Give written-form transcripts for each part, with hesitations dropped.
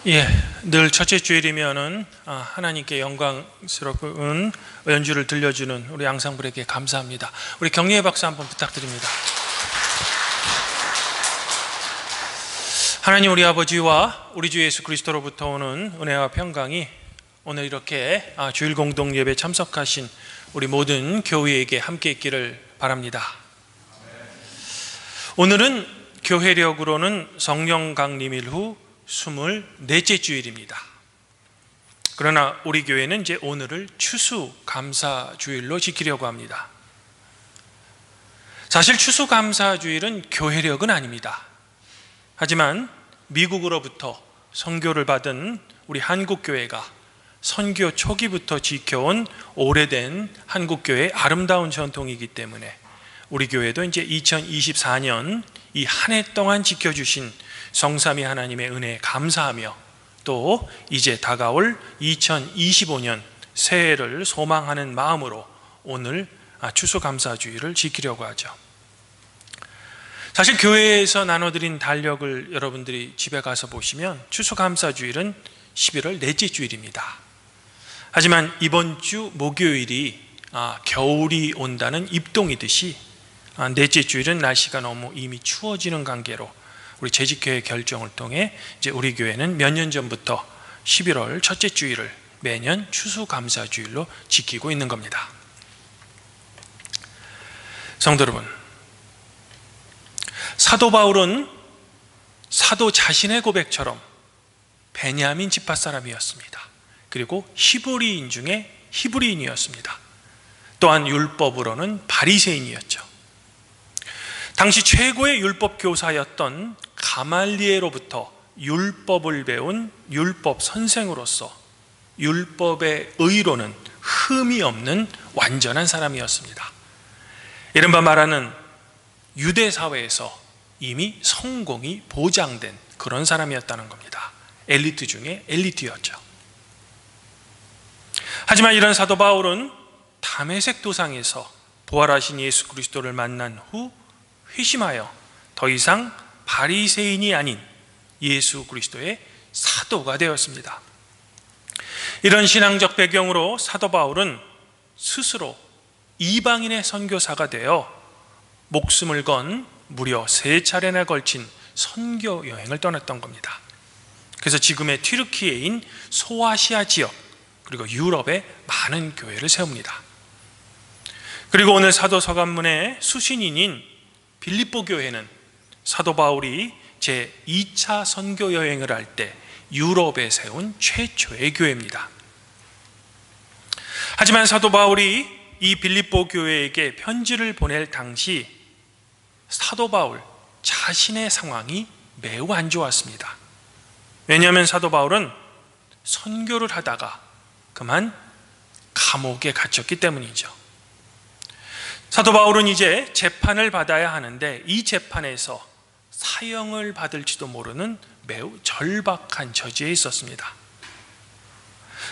예, 늘 첫째 주일이면은 하나님께 영광스러운 연주를 들려주는 우리 양상불에게 감사합니다. 우리 격려의 박수 한번 부탁드립니다. 하나님 우리 아버지와 우리 주 예수 그리스도로부터 오는 은혜와 평강이 오늘 이렇게 주일 공동 예배 참석하신 우리 모든 교회에게 함께 있기를 바랍니다. 오늘은 교회력으로는 성령 강림일 후 24째 주일입니다. 그러나 우리 교회는 이제 오늘을 추수감사주일로 지키려고 합니다. 사실 추수감사주일은 교회력은 아닙니다. 하지만 미국으로부터 선교를 받은 우리 한국교회가 선교 초기부터 지켜온 오래된 한국교회의 아름다운 전통이기 때문에 우리 교회도 이제 2024년 이 한 해 동안 지켜주신 성삼위 하나님의 은혜에 감사하며 또 이제 다가올 2025년 새해를 소망하는 마음으로 오늘 추수감사주일을 지키려고 하죠. 사실 교회에서 나눠드린 달력을 여러분들이 집에 가서 보시면 추수감사주일은 11월 넷째 주일입니다. 하지만 이번 주 목요일이 겨울이 온다는 입동이듯이 넷째 주일은 날씨가 너무 이미 추워지는 관계로 우리 재직회의 결정을 통해 이제 우리 교회는 몇 년 전부터 11월 첫째 주일을 매년 추수감사주일로 지키고 있는 겁니다. 성도 여러분, 사도 바울은 사도 자신의 고백처럼 베냐민 지파 사람이었습니다. 그리고 히브리인 중에 히브리인이었습니다. 또한 율법으로는 바리새인이었죠. 당시 최고의 율법 교사였던 가말리엘로부터 율법을 배운 율법 선생으로서 율법의 의로는 흠이 없는 완전한 사람이었습니다. 이른바 말하는 유대 사회에서 이미 성공이 보장된 그런 사람이었다는 겁니다. 엘리트 중에 엘리트였죠. 하지만 이런 사도 바울은 다메섹 도상에서 부활하신 예수 그리스도를 만난 후 회심하여 더 이상 바리새인이 아닌 예수 그리스도의 사도가 되었습니다. 이런 신앙적 배경으로 사도 바울은 스스로 이방인의 선교사가 되어 목숨을 건 무려 3차례나 걸친 선교 여행을 떠났던 겁니다. 그래서 지금의 튀르키예인 소아시아 지역 그리고 유럽에 많은 교회를 세웁니다. 그리고 오늘 사도 서간문의 수신인인 빌립보 교회는 사도 바울이 제2차 선교 여행을 할 때 유럽에 세운 최초의 교회입니다. 하지만 사도 바울이 이 빌립보 교회에게 편지를 보낼 당시 사도 바울 자신의 상황이 매우 안 좋았습니다. 왜냐하면 사도 바울은 선교를 하다가 그만 감옥에 갇혔기 때문이죠. 사도 바울은 이제 재판을 받아야 하는데 이 재판에서 사형을 받을지도 모르는 매우 절박한 처지에 있었습니다.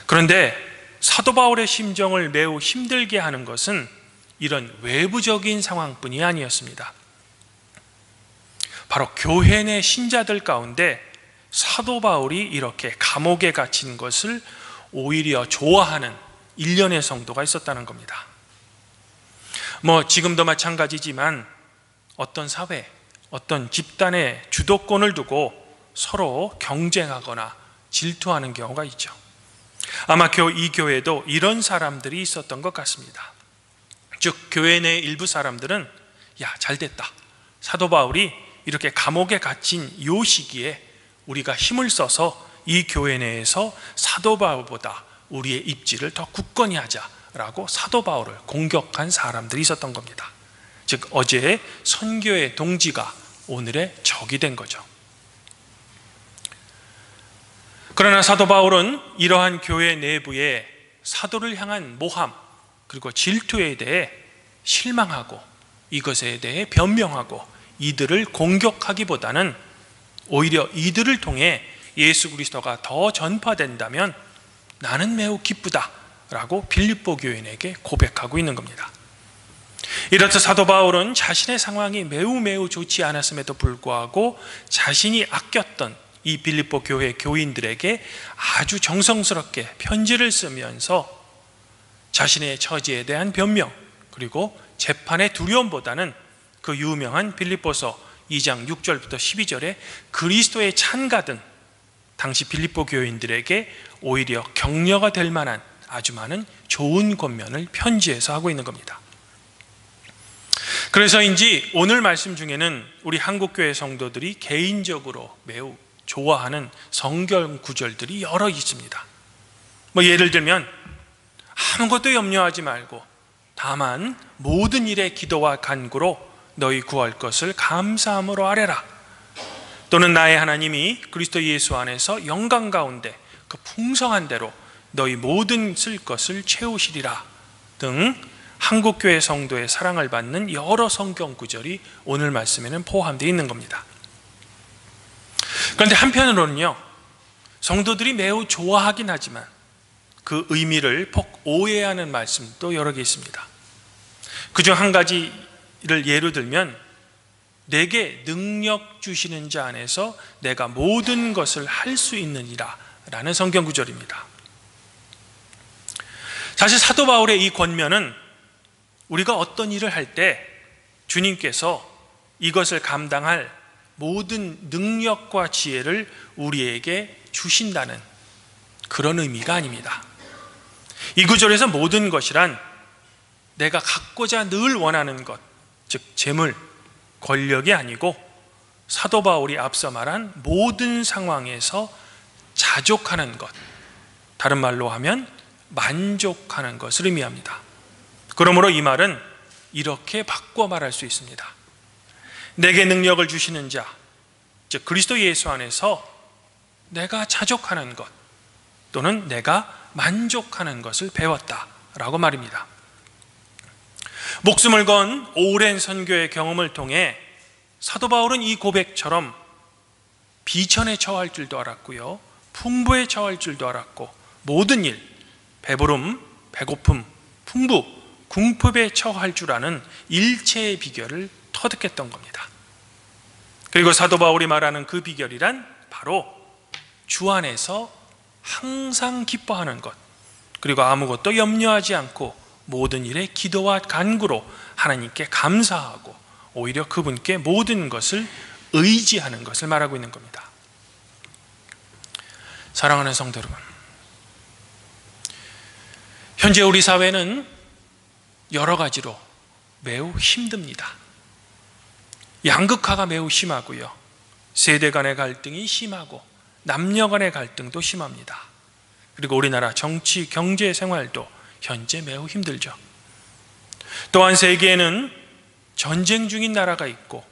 그런데 사도 바울의 심정을 매우 힘들게 하는 것은 이런 외부적인 상황뿐이 아니었습니다. 바로 교회 내 신자들 가운데 사도 바울이 이렇게 감옥에 갇힌 것을 오히려 좋아하는 일련의 성도가 있었다는 겁니다. 지금도 마찬가지지만 어떤 사회, 어떤 집단의 주도권을 두고 서로 경쟁하거나 질투하는 경우가 있죠. 아마 이 교회도 이런 사람들이 있었던 것 같습니다. 즉 교회 내 일부 사람들은 잘됐다, 사도 바울이 이렇게 감옥에 갇힌 이 시기에 우리가 힘을 써서 이 교회 내에서 사도 바울보다 우리의 입지를 더 굳건히 하자라고 사도 바울을 공격한 사람들이 있었던 겁니다. 즉 어제의 선교의 동지가 오늘의 적이 된 거죠. 그러나 사도 바울은 이러한 교회 내부에 사도를 향한 모함 그리고 질투에 대해 실망하고 이것에 대해 변명하고 이들을 공격하기보다는 오히려 이들을 통해 예수 그리스도가 더 전파된다면 나는 매우 기쁘다라고 빌립보 교인에게 고백하고 있는 겁니다. 이렇듯 사도 바울은 자신의 상황이 매우 좋지 않았음에도 불구하고 자신이 아꼈던 이 빌립보 교회 교인들에게 아주 정성스럽게 편지를 쓰면서 자신의 처지에 대한 변명, 그리고 재판의 두려움보다는 그 유명한 빌립보서 2장 6절부터 12절에 그리스도의 찬가든 당시 빌립보 교인들에게 오히려 격려가 될 만한 아주 많은 좋은 권면을 편지에서 하고 있는 겁니다. 그래서인지 오늘 말씀 중에는 우리 한국교회 성도들이 개인적으로 매우 좋아하는 성경 구절들이 여러 있습니다. 예를 들면 아무것도 염려하지 말고 다만 모든 일에 기도와 간구로 너희 구할 것을 감사함으로 아뢰라. 또는 나의 하나님이 그리스도 예수 안에서 영광 가운데 그 풍성한 대로 너희 모든 쓸 것을 채우시리라 등 한국교회 성도의 사랑을 받는 여러 성경 구절이 오늘 말씀에는 포함되어 있는 겁니다. 그런데 한편으로는요, 성도들이 매우 좋아하긴 하지만 그 의미를 폭 오해하는 말씀도 여러 개 있습니다. 그중 한 가지를 예로 들면 내게 능력 주시는 자 안에서 내가 모든 것을 할 수 있느니라 라는 성경 구절입니다. 사실 사도 바울의 이 권면은 우리가 어떤 일을 할 때 주님께서 이것을 감당할 모든 능력과 지혜를 우리에게 주신다는 그런 의미가 아닙니다. 이 구절에서 모든 것이란 내가 갖고자 늘 원하는 것, 즉 재물, 권력이 아니고 사도 바울이 앞서 말한 모든 상황에서 자족하는 것, 다른 말로 하면 만족하는 것을 의미합니다. 그러므로 이 말은 이렇게 바꿔 말할 수 있습니다. 내게 능력을 주시는 자, 즉 그리스도 예수 안에서 내가 자족하는 것 또는 내가 만족하는 것을 배웠다라고 말입니다. 목숨을 건 오랜 선교의 경험을 통해 사도 바울은 이 고백처럼 비천에 처할 줄도 알았고요, 풍부에 처할 줄도 알았고 모든 일, 배부름, 배고픔, 풍부, 궁핍에 처할 줄 아는 일체의 비결을 터득했던 겁니다. 그리고 사도 바울이 말하는 그 비결이란 바로 주 안에서 항상 기뻐하는 것, 그리고 아무것도 염려하지 않고 모든 일에 기도와 간구로 하나님께 감사하고 오히려 그분께 모든 것을 의지하는 것을 말하고 있는 겁니다. 사랑하는 성도 여러분, 현재 우리 사회는 여러 가지로 매우 힘듭니다. 양극화가 매우 심하고요, 세대 간의 갈등이 심하고 남녀 간의 갈등도 심합니다. 그리고 우리나라 정치, 경제 생활도 현재 매우 힘들죠. 또한 세계에는 전쟁 중인 나라가 있고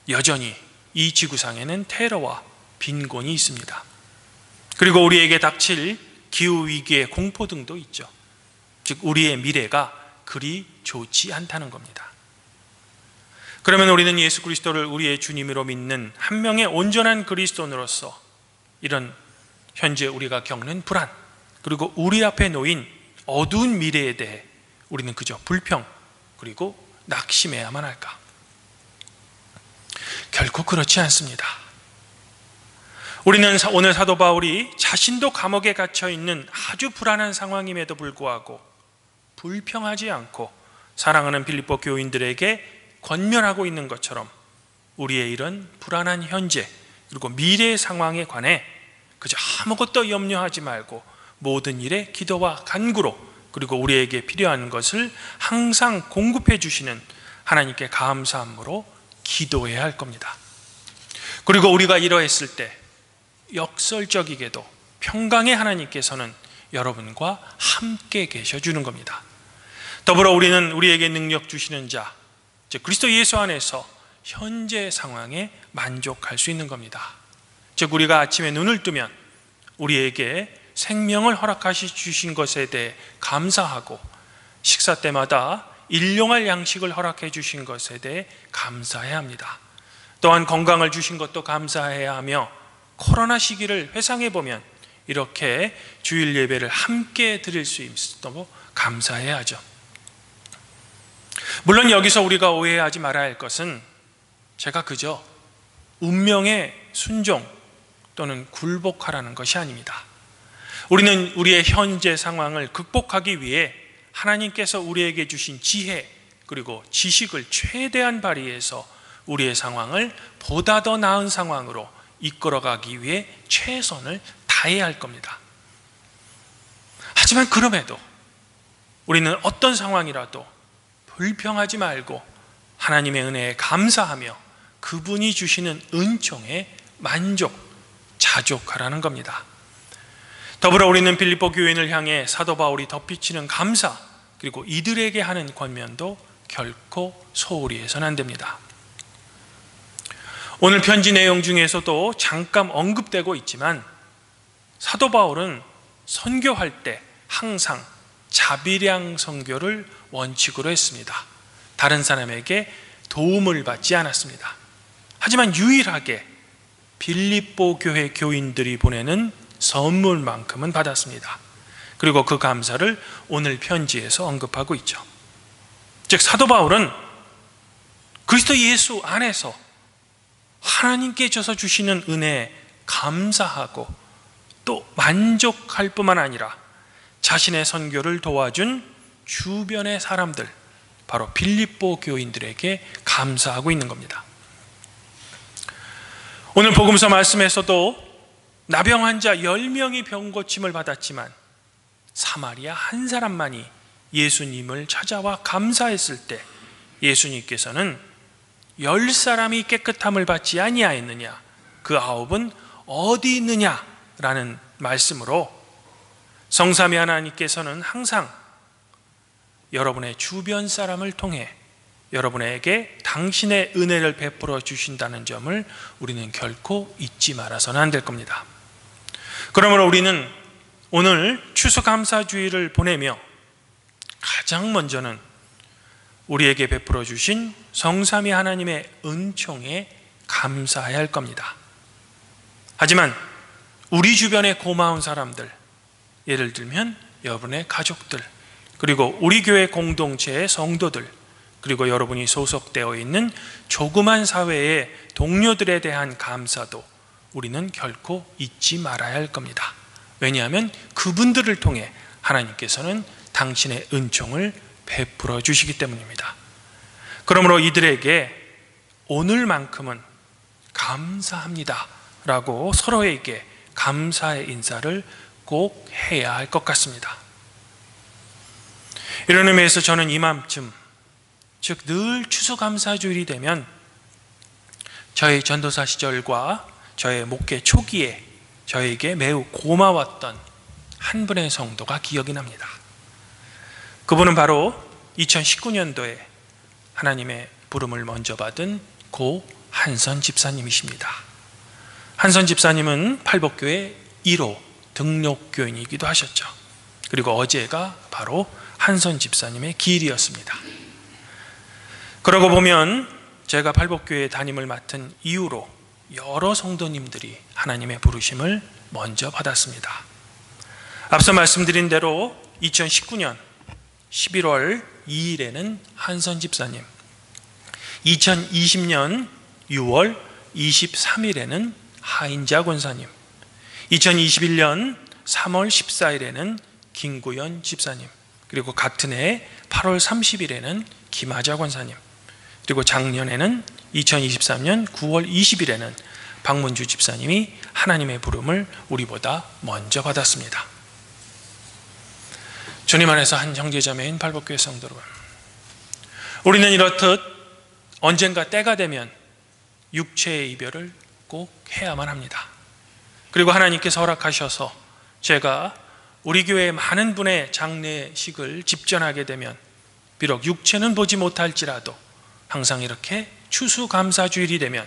여전히 이 지구상에는 테러와 빈곤이 있습니다. 그리고 우리에게 닥칠 기후위기의 공포 등도 있죠. 즉 우리의 미래가 그리 좋지 않다는 겁니다. 그러면 우리는 예수 그리스도를 우리의 주님으로 믿는 한 명의 온전한 그리스도인으로서 이런 현재 우리가 겪는 불안, 그리고 우리 앞에 놓인 어두운 미래에 대해 우리는 그저 불평 그리고 낙심해야만 할까? 결코 그렇지 않습니다. 우리는 오늘 사도 바울이 자신도 감옥에 갇혀 있는 아주 불안한 상황임에도 불구하고 불평하지 않고 사랑하는 빌립보 교인들에게 권면하고 있는 것처럼 우리의 이런 불안한 현재 그리고 미래의 상황에 관해 그저 아무것도 염려하지 말고 모든 일에 기도와 간구로 그리고 우리에게 필요한 것을 항상 공급해 주시는 하나님께 감사함으로 기도해야 할 겁니다. 그리고 우리가 이러했을 때 역설적이게도 평강의 하나님께서는 여러분과 함께 계셔주는 겁니다. 더불어 우리는 우리에게 능력 주시는 자, 즉 그리스도 예수 안에서 현재 상황에 만족할 수 있는 겁니다. 즉 우리가 아침에 눈을 뜨면 우리에게 생명을 허락하시 주신 것에 대해 감사하고 식사 때마다 일용할 양식을 허락해 주신 것에 대해 감사해야 합니다. 또한 건강을 주신 것도 감사해야 하며 코로나 시기를 회상해 보면 이렇게 주일 예배를 함께 드릴 수 있어도 감사해야 하죠. 물론 여기서 우리가 오해하지 말아야 할 것은 제가 그저 운명의 순종 또는 굴복하라는 것이 아닙니다. 우리는 우리의 현재 상황을 극복하기 위해 하나님께서 우리에게 주신 지혜 그리고 지식을 최대한 발휘해서 우리의 상황을 보다 더 나은 상황으로 이끌어가기 위해 최선을 다해야 할 겁니다. 하지만 그럼에도 우리는 어떤 상황이라도 불평하지 말고 하나님의 은혜에 감사하며 그분이 주시는 은총에 자족하라는 겁니다. 더불어 우리는 빌립보 교인을 향해 사도 바울이 덧비치는 감사 그리고 이들에게 하는 권면도 결코 소홀히 해서는 안 됩니다. 오늘 편지 내용 중에서도 잠깐 언급되고 있지만 사도 바울은 선교할 때 항상 자비량 선교를 원칙으로 했습니다. 다른 사람에게 도움을 받지 않았습니다. 하지만 유일하게 빌립보 교회 교인들이 보내는 선물만큼은 받았습니다. 그리고 그 감사를 오늘 편지에서 언급하고 있죠. 즉 사도 바울은 그리스도 예수 안에서 하나님께 줘서 주시는 은혜에 감사하고 또 만족할 뿐만 아니라 자신의 선교를 도와준 주변의 사람들, 바로 빌립보 교인들에게 감사하고 있는 겁니다. 오늘 복음서 말씀에서도 나병 환자 10명이 병 고침을 받았지만 사마리아 한 사람만이 예수님을 찾아와 감사했을 때 예수님께서는 10사람이 깨끗함을 받지 아니하였느냐, 그 9은 어디 있느냐 라는 말씀으로 성삼위 하나님께서는 항상 여러분의 주변 사람을 통해 여러분에게 당신의 은혜를 베풀어 주신다는 점을 우리는 결코 잊지 말아서는 안 될 겁니다. 그러므로 우리는 오늘 추수감사주의를 보내며 가장 먼저는 우리에게 베풀어 주신 성삼위 하나님의 은총에 감사해야 할 겁니다. 하지만 우리 주변의 고마운 사람들, 예를 들면 여러분의 가족들, 그리고 우리 교회 공동체의 성도들, 그리고 여러분이 소속되어 있는 조그만 사회의 동료들에 대한 감사도 우리는 결코 잊지 말아야 할 겁니다. 왜냐하면 그분들을 통해 하나님께서는 당신의 은총을 베풀어 주시기 때문입니다. 그러므로 이들에게 오늘만큼은 감사합니다 라고 서로에게 감사의 인사를 꼭 해야 할 것 같습니다. 이런 의미에서 저는 이맘쯤, 즉 늘 추수감사주일이 되면 저의 전도사 시절과 저의 목회 초기에 저에게 매우 고마웠던 한 분의 성도가 기억이 납니다. 그분은 바로 2019년도에 하나님의 부름을 먼저 받은 고 한선 집사님이십니다. 한선 집사님은 팔복교회 1호 등록교인이기도 하셨죠. 그리고 어제가 바로 한선 집사님의 기일이었습니다. 그러고 보면 제가 팔복교회 담임을 맡은 이후로 여러 성도님들이 하나님의 부르심을 먼저 받았습니다. 앞서 말씀드린 대로 2019년 11월 2일에는 한선 집사님, 2020년 6월 23일에는 하인자 권사님, 2021년 3월 14일에는 김구연 집사님, 그리고 같은 해 8월 30일에는 김하자 권사님, 그리고 작년에는 2023년 9월 20일에는 박문주 집사님이 하나님의 부름을 우리보다 먼저 받았습니다. 주님 안에서 한 형제자매인 팔복교회 성도 여러분, 우리는 이렇듯 언젠가 때가 되면 육체의 이별을 꼭 해야만 합니다. 그리고 하나님께서 허락하셔서 제가 우리 교회의 많은 분의 장례식을 집전하게 되면 비록 육체는 보지 못할지라도 항상 이렇게 추수감사주일이 되면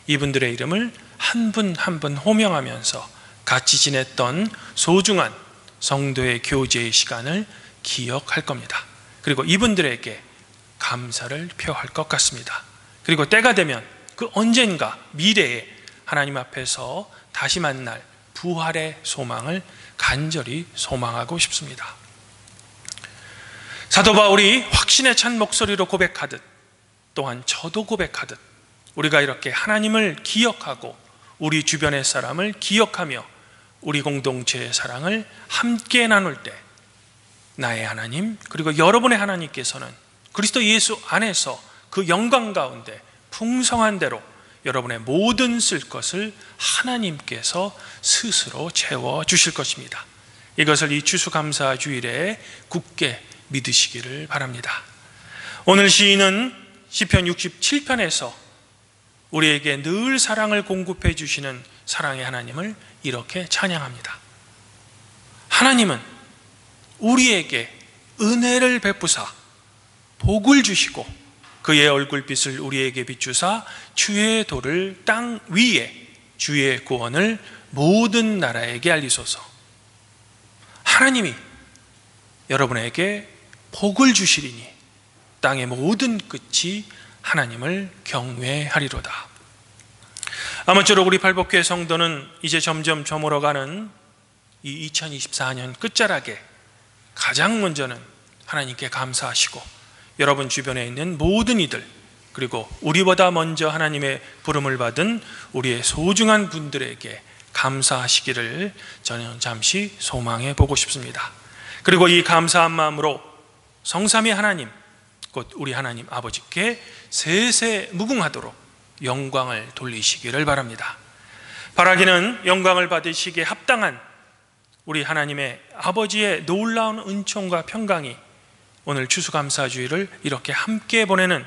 이분들의 이름을 한 분 한 분 호명하면서 같이 지냈던 소중한 성도의 교제의 시간을 기억할 겁니다. 그리고 이분들에게 감사를 표할 것 같습니다. 그리고 때가 되면 그 언젠가 미래에 하나님 앞에서 다시 만날 부활의 소망을 간절히 소망하고 싶습니다. 사도 바울이 확신에 찬 목소리로 고백하듯, 또한 저도 고백하듯, 우리가 이렇게 하나님을 기억하고 우리 주변의 사람을 기억하며 우리 공동체의 사랑을 함께 나눌 때 나의 하나님 그리고 여러분의 하나님께서는 그리스도 예수 안에서 그 영광 가운데 풍성한 대로 여러분의 모든 쓸 것을 하나님께서 스스로 채워주실 것입니다. 이것을 이 추수감사주일에 굳게 믿으시기를 바랍니다. 오늘 시인은 시편 67편에서 우리에게 늘 사랑을 공급해 주시는 사랑의 하나님을 이렇게 찬양합니다. 하나님은 우리에게 은혜를 베푸사 복을 주시고 그의 얼굴빛을 우리에게 비추사 주의 도를 땅 위에 주의 구원을 모든 나라에게 알리소서. 하나님이 여러분에게 복을 주시리니 땅의 모든 끝이 하나님을 경외하리로다. 아무쪼록 우리 팔복교회 성도는 이제 점점 저물어가는 이 2024년 끝자락에 가장 먼저는 하나님께 감사하시고 여러분 주변에 있는 모든 이들 그리고 우리보다 먼저 하나님의 부름을 받은 우리의 소중한 분들에게 감사하시기를 저는 잠시 소망해 보고 싶습니다. 그리고 이 감사한 마음으로 성삼위 하나님 곧 우리 하나님 아버지께 세세 무궁하도록 영광을 돌리시기를 바랍니다. 바라기는 영광을 받으시기에 합당한 우리 하나님의 아버지의 놀라운 은총과 평강이 오늘 추수감사주일을 이렇게 함께 보내는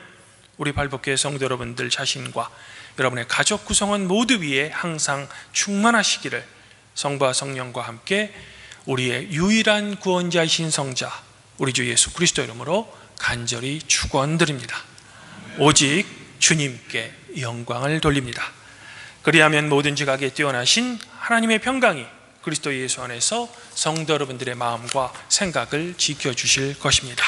우리 발복교회 성도 여러분들 자신과 여러분의 가족 구성원 모두 위에 항상 충만하시기를 성부와 성령과 함께 우리의 유일한 구원자이신 성자 우리 주 예수 그리스도 이름으로 간절히 축원드립니다. 오직 주님께 영광을 돌립니다. 그리하면 모든 지각에 뛰어나신 하나님의 평강이 그리스도 예수 안에서 성도 여러분들의 마음과 생각을 지켜주실 것입니다.